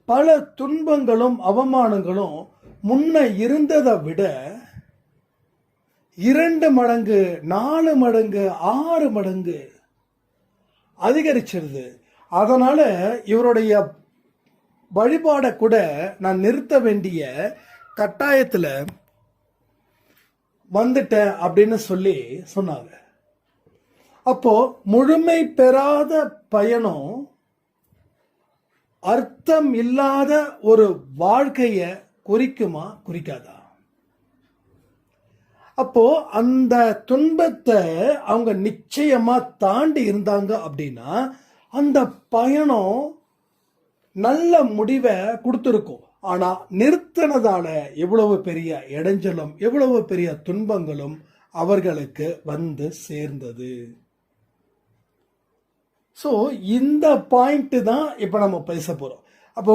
பல துன்பங்களும் அவமானங்களும் முன்ன இருந்ததை விட 2 மடங்கு 4 மடங்கு 6 மடங்கு அதிகரிச்சிருது. அதனால இவருடைய வழிபாடை கூட நான் நிறுத்த வேண்டிய கட்டாயத்தில் வந்துட்டேன் அப்படின்னு சொல்லி சொன்னாங்க. அப்போ முழுமை பெறாத பயணம், அர்த்தம் இல்லாத ஒரு வாழ்க்கைய குறிக்குமா குறிக்காதா? அப்போ அந்த துன்பத்தை அவங்க நிச்சயமா தாண்டி இருந்தாங்க அப்படின்னா அந்த பயணம் நல்ல முடிவை கொடுத்துருக்கும். ஆனா நிறுத்தினதால எவ்வளவு பெரிய இடைஞ்சலும் எவ்வளவு பெரிய துன்பங்களும் அவர்களுக்கு வந்து சேர்ந்தது. ஸோ இந்த பாயிண்ட் தான் இப்போ நம்ம பேச போறோம். அப்போ